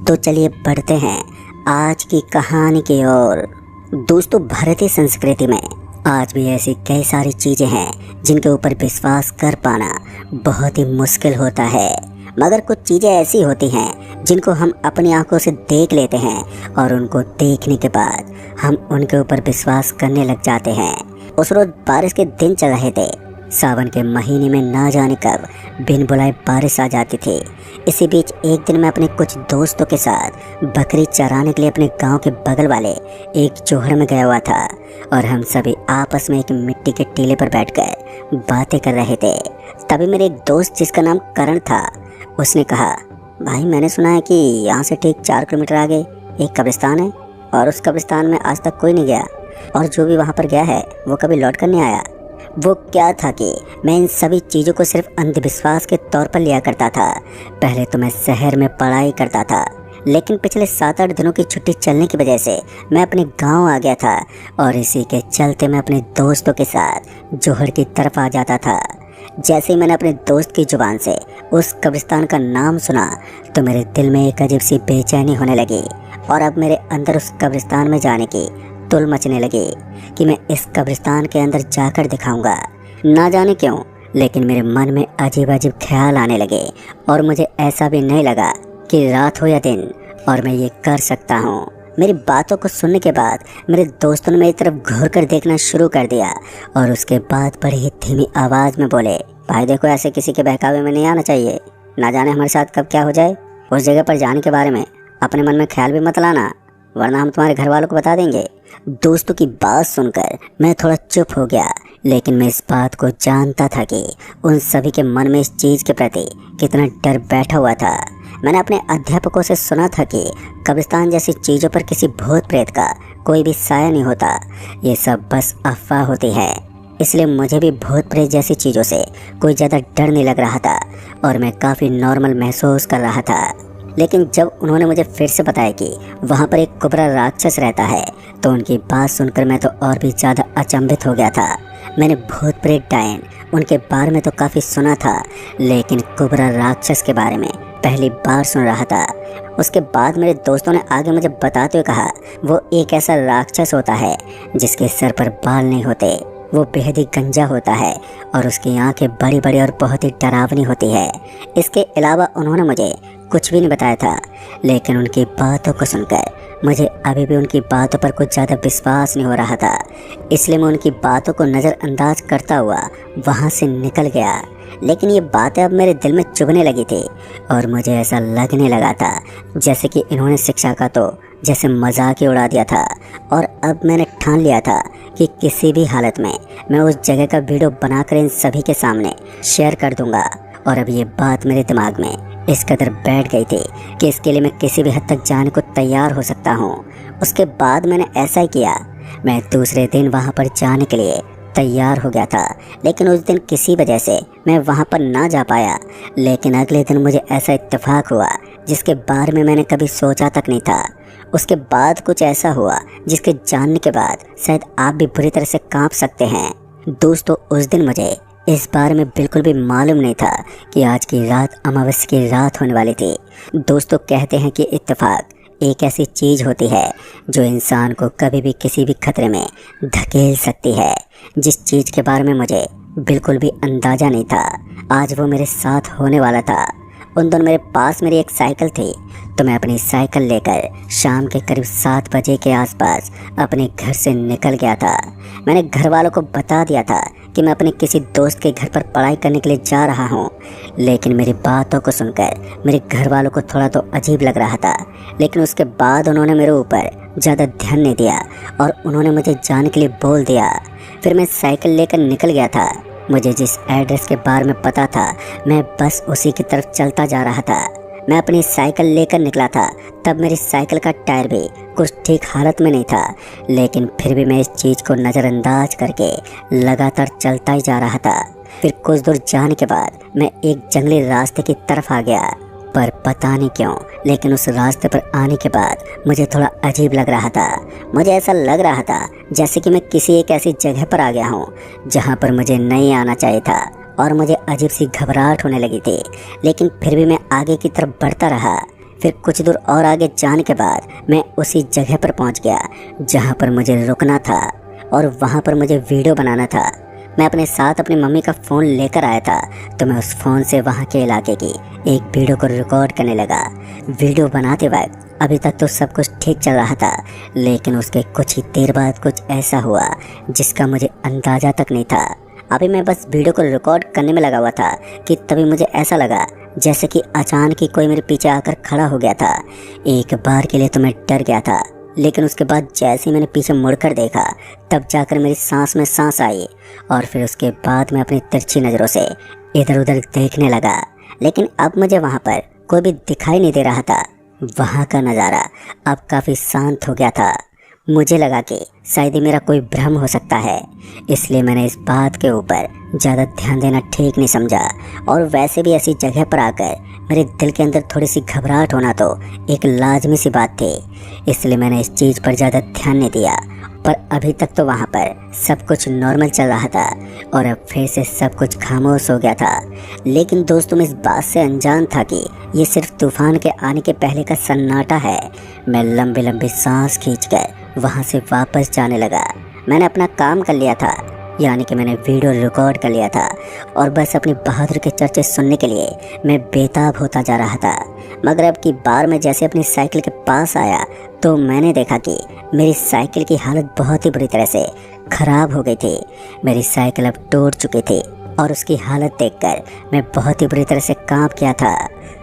तो चलिए बढ़ते हैं आज की कहानी की ओर। दोस्तों, भारतीय संस्कृति में आज भी ऐसी कई सारी चीज़ें हैं जिनके ऊपर विश्वास कर पाना बहुत ही मुश्किल होता है। मगर कुछ चीज़ें ऐसी होती हैं जिनको हम अपनी आंखों से देख लेते हैं और उनको देखने के बाद हम उनके ऊपर विश्वास करने लग जाते हैं। उस रोज़ बारिश के दिन चल रहे थे। सावन के महीने में ना जाने कब बिन बुलाए बारिश आ जाती थी। इसी बीच एक दिन मैं अपने कुछ दोस्तों के साथ बकरी चराने के लिए अपने गांव के बगल वाले एक चौहड़ में गया हुआ था और हम सभी आपस में एक मिट्टी के टीले पर बैठकर बातें कर रहे थे। तभी मेरे एक दोस्त जिसका नाम करण था, उसने कहा, भाई मैंने सुना है कि यहाँ से ठीक 4 किलोमीटर आगे एक कब्रिस्तान है और उस कब्रिस्तान में आज तक कोई नहीं गया और जो भी वहाँ पर गया है वो कभी लौट कर नहीं आया। वो क्या था कि मैं इन सभी चीज़ों को सिर्फ अंधविश्वास के तौर पर लिया करता था। पहले तो मैं शहर में पढ़ाई करता था, लेकिन पिछले 7-8 दिनों की छुट्टी चलने की वजह से मैं अपने गांव आ गया था और इसी के चलते मैं अपने दोस्तों के साथ जोहड़ की तरफ आ जाता था। जैसे ही मैंने अपने दोस्त की जुबान से उस कब्रिस्तान का नाम सुना तो मेरे दिल में एक अजीब सी बेचैनी होने लगी और अब मेरे अंदर उस कब्रिस्तान में जाने की तुल मचने लगी कि मैं इस कब्रिस्तान के अंदर जाकर दिखाऊंगा। ना जाने क्यों, लेकिन मेरे मन में अजीब अजीब ख्याल आने लगे और मुझे ऐसा भी नहीं लगा कि रात हो या दिन और मैं ये कर सकता हूँ। मेरी बातों को सुनने के बाद मेरे दोस्तों ने मेरी तरफ घूर कर देखना शुरू कर दिया और उसके बाद बड़ी ही धीमी आवाज़ में बोले, भाई देखो, ऐसे किसी के बहकावे में नहीं आना चाहिए। ना जाने हमारे साथ कब क्या हो जाए। उस जगह पर जाने के बारे में अपने मन में ख्याल भी मत लाना, वरना हम तुम्हारे घर वालों को बता देंगे। दोस्तों की बात सुनकर मैं थोड़ा चुप हो गया, लेकिन मैं इस बात को जानता था कि उन सभी के मन में इस चीज़ के प्रति कितना डर बैठा हुआ था। मैंने अपने अध्यापकों से सुना था कि कब्रिस्तान जैसी चीज़ों पर किसी भूत प्रेत का कोई भी साया नहीं होता, ये सब बस अफवाह होती है। इसलिए मुझे भी भूत प्रेत जैसी चीज़ों से कोई ज़्यादा डर नहीं लग रहा था और मैं काफ़ी नॉर्मल महसूस कर रहा था। लेकिन जब उन्होंने मुझे फिर से बताया कि वहाँ पर एक कुबरा राक्षस रहता है तो उनकी बात सुनकर मैं तो और भी ज़्यादा अचंभित हो गया था। मैंने भूत प्रेत डायन उनके बारे में तो काफ़ी सुना था, लेकिन कुबरा राक्षस के बारे में पहली बार सुन रहा था। उसके बाद मेरे दोस्तों ने आगे मुझे बताते हुए कहा, वो एक ऐसा राक्षस होता है जिसके सर पर बाल नहीं होते, वो बेहद ही गंजा होता है और उसकी आंखें बड़ी बड़ी और बहुत ही डरावनी होती है। इसके अलावा उन्होंने मुझे कुछ भी नहीं बताया था, लेकिन उनकी बातों को सुनकर मुझे अभी भी उनकी बातों पर कुछ ज़्यादा विश्वास नहीं हो रहा था। इसलिए मैं उनकी बातों को नज़रअंदाज करता हुआ वहाँ से निकल गया। लेकिन ये बातें अब मेरे दिल में चुभने लगी थी और मुझे ऐसा लगने लगा था जैसे कि इन्होंने शिक्षा का तो जैसे मजाक ही उड़ा दिया था। और अब मैंने ठान लिया था कि किसी भी हालत में मैं उस जगह का वीडियो बनाकर इन सभी के सामने शेयर कर दूंगा। और अब ये बात मेरे दिमाग में इस कदर बैठ गई थी कि इसके लिए मैं किसी भी हद तक जाने को तैयार हो सकता हूँ। उसके बाद मैंने ऐसा ही किया। मैं दूसरे दिन वहाँ पर जाने के लिए तैयार हो गया था, लेकिन उस दिन किसी वजह से मैं वहाँ पर ना जा पाया। लेकिन अगले दिन मुझे ऐसा इत्तेफाक हुआ जिसके बारे में मैंने कभी सोचा तक नहीं था। उसके बाद कुछ ऐसा हुआ जिसके जानने के बाद शायद आप भी बुरी तरह से कांप सकते हैं। दोस्तों, उस दिन मुझे इस बारे में बिल्कुल भी मालूम नहीं था कि आज की रात अमावस्या की रात होने वाली थी। दोस्तों, कहते हैं कि इत्तेफाक एक ऐसी चीज़ होती है जो इंसान को कभी भी किसी भी खतरे में धकेल सकती है। जिस चीज़ के बारे में मुझे बिल्कुल भी अंदाज़ा नहीं था, आज वो मेरे साथ होने वाला था। उन दिनों मेरे पास मेरी एक साइकिल थी, तो मैं अपनी साइकिल लेकर शाम के करीब 7 बजे के आसपास अपने घर से निकल गया था। मैंने घर वालों को बता दिया था कि मैं अपने किसी दोस्त के घर पर पढ़ाई करने के लिए जा रहा हूँ, लेकिन मेरी बातों को सुनकर मेरे घर वालों को थोड़ा तो अजीब लग रहा था। लेकिन उसके बाद उन्होंने मेरे ऊपर ज़्यादा ध्यान नहीं दिया और उन्होंने मुझे जाने के लिए बोल दिया। फिर मैं साइकिल लेकर निकल गया था। मुझे जिस एड्रेस के बारे में पता था मैं बस उसी की तरफ चलता जा रहा था। मैं अपनी साइकिल लेकर निकला था, तब मेरी साइकिल का टायर भी कुछ ठीक हालत में नहीं था, लेकिन फिर भी मैं इस चीज़ को नज़रअंदाज करके लगातार चलता ही जा रहा था। फिर कुछ दूर जाने के बाद मैं एक जंगली रास्ते की तरफ आ गया, पर पता नहीं क्यों, लेकिन उस रास्ते पर आने के बाद मुझे थोड़ा अजीब लग रहा था। मुझे ऐसा लग रहा था जैसे कि मैं किसी एक ऐसी जगह पर आ गया हूँ जहाँ पर मुझे नहीं आना चाहिए था और मुझे अजीब सी घबराहट होने लगी थी। लेकिन फिर भी मैं आगे की तरफ बढ़ता रहा। फिर कुछ दूर और आगे जाने के बाद मैं उसी जगह पर पहुंच गया जहां पर मुझे रुकना था और वहां पर मुझे वीडियो बनाना था। मैं अपने साथ अपनी मम्मी का फ़ोन लेकर आया था, तो मैं उस फ़ोन से वहाँ के इलाके की एक वीडियो को रिकॉर्ड करने लगा। वीडियो बनाते वक्त अभी तक तो सब कुछ ठीक चल रहा था, लेकिन उसके कुछ ही देर बाद कुछ ऐसा हुआ जिसका मुझे अंदाज़ा तक नहीं था। अभी मैं बस वीडियो को रिकॉर्ड करने में लगा हुआ था कि तभी मुझे ऐसा लगा जैसे कि अचानक ही कोई मेरे पीछे आकर खड़ा हो गया था। एक बार के लिए तो मैं डर गया था, लेकिन उसके बाद जैसे ही मैंने पीछे मुड़कर देखा तब जाकर मेरी सांस में सांस आई और फिर उसके बाद मैं अपनी तिरछी नज़रों से इधर उधर देखने लगा। लेकिन अब मुझे वहाँ पर कोई भी दिखाई नहीं दे रहा था। वहाँ का नज़ारा अब काफ़ी शांत हो गया था। मुझे लगा कि शायद ही मेरा कोई भ्रम हो सकता है, इसलिए मैंने इस बात के ऊपर ज़्यादा ध्यान देना ठीक नहीं समझा। और वैसे भी ऐसी जगह पर आकर मेरे दिल के अंदर थोड़ी सी घबराहट होना तो एक लाजमी सी बात थी, इसलिए मैंने इस चीज़ पर ज़्यादा ध्यान नहीं दिया। पर अभी तक तो वहाँ पर सब कुछ नॉर्मल चल रहा था और अब फिर से सब कुछ खामोश हो गया था। लेकिन दोस्तों, मैं इस बात से अनजान था कि ये सिर्फ तूफान के आने के पहले का सन्नाटा है। मैं लंबी लंबी सांस खींचकर वहाँ से वापस जाने लगा। मैंने अपना काम कर लिया था, यानी कि मैंने वीडियो रिकॉर्ड कर लिया था और बस अपनी बहादुर के चर्चे सुनने के लिए मैं बेताब होता जा रहा था। मगर अब की बार मैं जैसे अपनी साइकिल के पास आया तो मैंने देखा कि मेरी साइकिल की हालत बहुत ही बुरी तरह से ख़राब हो गई थी। मेरी साइकिल अब टूट चुकी थी और उसकी हालत देखकर मैं बहुत ही बुरी तरह से कांप गया था।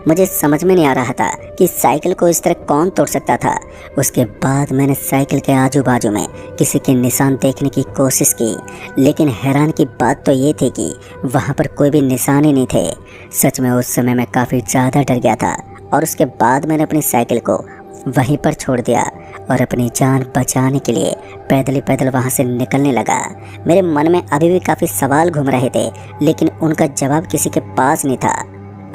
मुझे समझ में नहीं आ रहा था कि साइकिल को इस तरह कौन तोड़ सकता था। उसके बाद मैंने साइकिल के आजू बाजू में किसी के निशान देखने की कोशिश की, लेकिन हैरान की बात तो ये थी कि वहाँ पर कोई भी निशान ही नहीं थे। सच में उस समय मैं काफ़ी ज़्यादा डर गया था और उसके बाद मैंने अपनी साइकिल को वहीं पर छोड़ दिया और अपनी जान बचाने के लिए पैदल ही पैदल वहाँ से निकलने लगा। मेरे मन में अभी भी काफ़ी सवाल घूम रहे थे, लेकिन उनका जवाब किसी के पास नहीं था।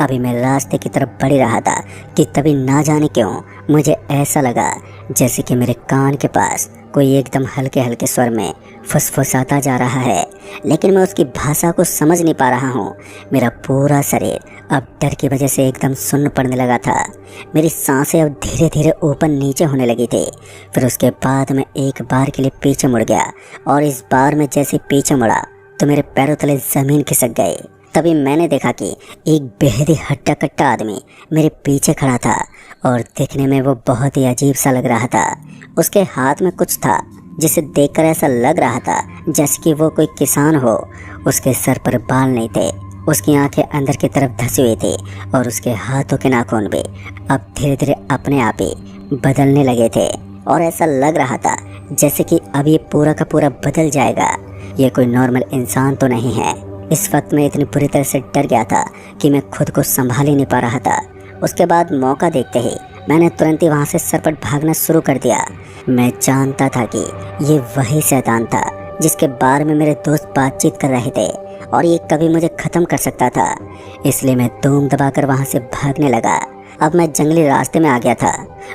अभी मैं रास्ते की तरफ बढ़ रहा था कि तभी ना जाने क्यों मुझे ऐसा लगा जैसे कि मेरे कान के पास कोई एकदम हल्के हल्के स्वर में फुसफुसाता जा रहा है, लेकिन मैं उसकी भाषा को समझ नहीं पा रहा हूँ। मेरा पूरा शरीर अब डर की वजह से एकदम सुन्न पड़ने लगा था। मेरी सांसें अब धीरे धीरे ऊपर नीचे होने लगी थी। फिर उसके बाद मैं एक बार के लिए पीछे मुड़ गया और इस बार मैं जैसे पीछे मुड़ा तो मेरे पैरों तले ज़मीन खिसक गई। तभी मैंने देखा कि एक बेहद ही हट्टा कट्टा आदमी मेरे पीछे खड़ा था और देखने में वो बहुत ही अजीब सा लग रहा था। उसके हाथ में कुछ था जिसे देखकर ऐसा लग रहा था जैसे कि वो कोई किसान हो। उसके सर पर बाल नहीं थे, उसकी आंखें अंदर की तरफ धंसी हुई थी और उसके हाथों के नाखून भी अब धीरे धीरे अपने आप ही बदलने लगे थे और ऐसा लग रहा था जैसे कि अब ये पूरा का पूरा बदल जाएगा। ये कोई नॉर्मल इंसान तो नहीं है। इस वक्त मैं इतनी बुरी तरह से डर गया था कि मैं खुद को संभाल ही नहीं पा रहा था। उसके बाद मौका देखते ही मैंने तुरंत ही वहाँ से सरपट भागना शुरू कर दिया। मैं जानता था कि ये वही शैतान था जिसके बारे में मेरे दोस्त बातचीत कर रहे थे और ये कभी मुझे ख़त्म कर सकता था, इसलिए मैं धूम दबाकर वहाँ से भागने लगा। अब मैं जंगली रास्ते में आ गया था।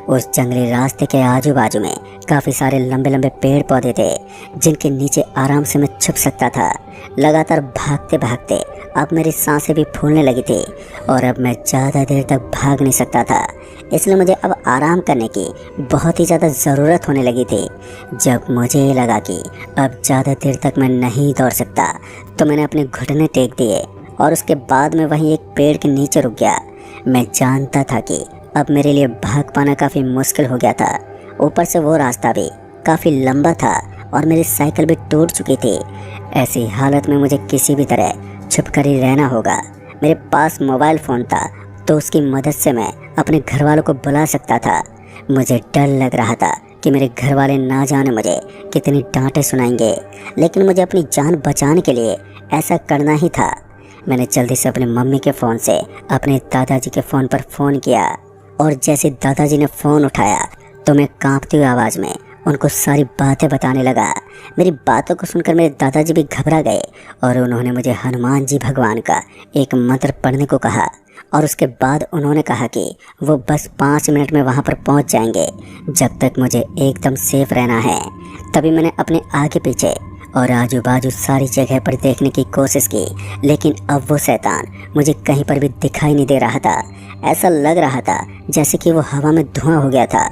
उस जंगली रास्ते के आजू बाजू में काफ़ी सारे लंबे लंबे पेड़ पौधे थे जिनके नीचे आराम से मैं छुप सकता था। लगातार भागते भागते अब मेरी सांसें भी फूलने लगी थी और अब मैं ज़्यादा देर तक भाग नहीं सकता था, इसलिए मुझे अब आराम करने की बहुत ही ज़्यादा ज़रूरत होने लगी थी। जब मुझे ये लगा कि अब ज़्यादा देर तक मैं नहीं दौड़ सकता तो मैंने अपने घुटने टेक दिए और उसके बाद मैं वहीं एक पेड़ के नीचे रुक गया। मैं जानता था कि अब मेरे लिए भाग पाना काफ़ी मुश्किल हो गया था। ऊपर से वो रास्ता भी काफ़ी लंबा था और मेरी साइकिल भी टूट चुकी थी। ऐसी हालत में मुझे किसी भी तरह छुप कर ही रहना होगा। मेरे पास मोबाइल फ़ोन था तो उसकी मदद से मैं अपने घर वालों को बुला सकता था। मुझे डर लग रहा था कि मेरे घर वाले ना जाने मुझे कितनी डांटें सुनाएंगे, लेकिन मुझे अपनी जान बचाने के लिए ऐसा करना ही था। मैंने जल्दी से अपनी मम्मी के फ़ोन से अपने दादाजी के फ़ोन पर फ़ोन किया और जैसे दादाजी ने फ़ोन उठाया तो मैं कांपती हुई आवाज़ में उनको सारी बातें बताने लगा। मेरी बातों को सुनकर मेरे दादाजी भी घबरा गए और उन्होंने मुझे हनुमान जी भगवान का एक मंत्र पढ़ने को कहा और उसके बाद उन्होंने कहा कि वो बस 5 मिनट में वहाँ पर पहुँच जाएंगे, जब तक मुझे एकदम सेफ रहना है। तभी मैंने अपने आगे पीछे और आजू बाजू सारी जगह पर देखने की कोशिश की, लेकिन अब वो शैतान मुझे कहीं पर भी दिखाई नहीं दे रहा था। ऐसा लग रहा था जैसे कि वो हवा में धुआं हो गया था।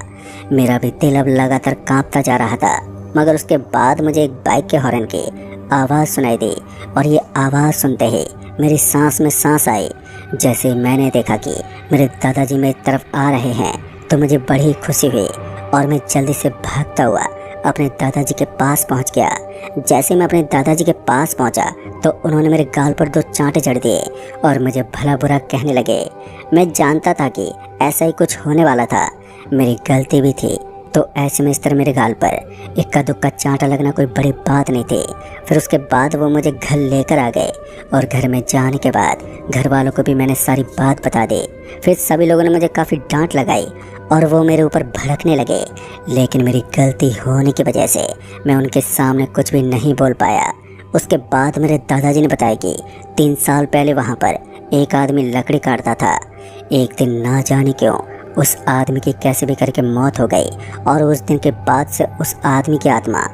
मेरा भी दिल अब लगातार कांपता जा रहा था। मगर उसके बाद मुझे एक बाइक के हॉर्न की आवाज़ सुनाई दी और ये आवाज़ सुनते ही मेरी सांस में सांस आई। जैसे ही मैंने देखा कि मेरे दादाजी मेरी तरफ आ रहे हैं तो मुझे बड़ी खुशी हुई और मैं जल्दी से भागता हुआ अपने दादाजी के पास पहुंच गया। जैसे मैं अपने दादाजी के पास पहुंचा तो उन्होंने मेरे गाल पर 2 चांटे जड़ दिए और मुझे भला बुरा कहने लगे। मैं जानता था कि ऐसा ही कुछ होने वाला था, मेरी गलती भी थी, तो ऐसे में इस तरह मेरे गाल पर इक्का दुक्का चांटा लगना कोई बड़ी बात नहीं थी। फिर उसके बाद वो मुझे घर लेकर आ गए और घर में जाने के बाद घर वालों को भी मैंने सारी बात बता दी। फिर सभी लोगों ने मुझे काफ़ी डांट लगाई और वो मेरे ऊपर भड़कने लगे, लेकिन मेरी गलती होने की वजह से मैं उनके सामने कुछ भी नहीं बोल पाया। उसके बाद मेरे दादाजी ने बताया कि 3 साल पहले वहाँ पर एक आदमी लकड़ी काटता था। एक दिन ना जाने क्यों उस आदमी की कैसे भी करके मौत हो गई और उस दिन के बाद से उस आदमी की आत्मा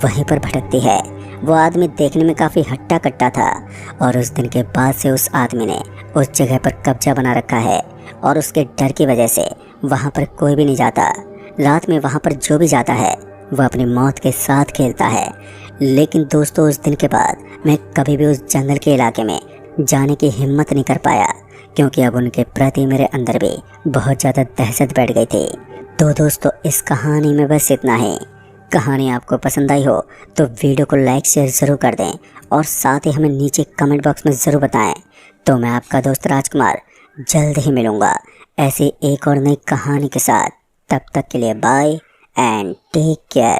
वहीं पर भटकती है। वो आदमी देखने में काफ़ी हट्टा कट्टा था और उस दिन के बाद से उस आदमी ने उस जगह पर कब्जा बना रखा है और उसके डर की वजह से वहाँ पर कोई भी नहीं जाता। रात में वहाँ पर जो भी जाता है वह अपनी मौत के साथ खेलता है। लेकिन दोस्तों, उस दिन के बाद मैं कभी भी उस जंगल के इलाके में जाने की हिम्मत नहीं कर पाया, क्योंकि अब उनके प्रति मेरे अंदर भी बहुत ज़्यादा दहशत बैठ गई थी। तो दोस्तों, इस कहानी में बस इतना ही। कहानी आपको पसंद आई हो तो वीडियो को लाइक शेयर ज़रूर कर दें और साथ ही हमें नीचे कमेंट बॉक्स में ज़रूर बताएं। तो मैं आपका दोस्त राजकुमार जल्द ही मिलूँगा ऐसे एक और नई कहानी के साथ। तब तक के लिए बाय एंड टेक केयर।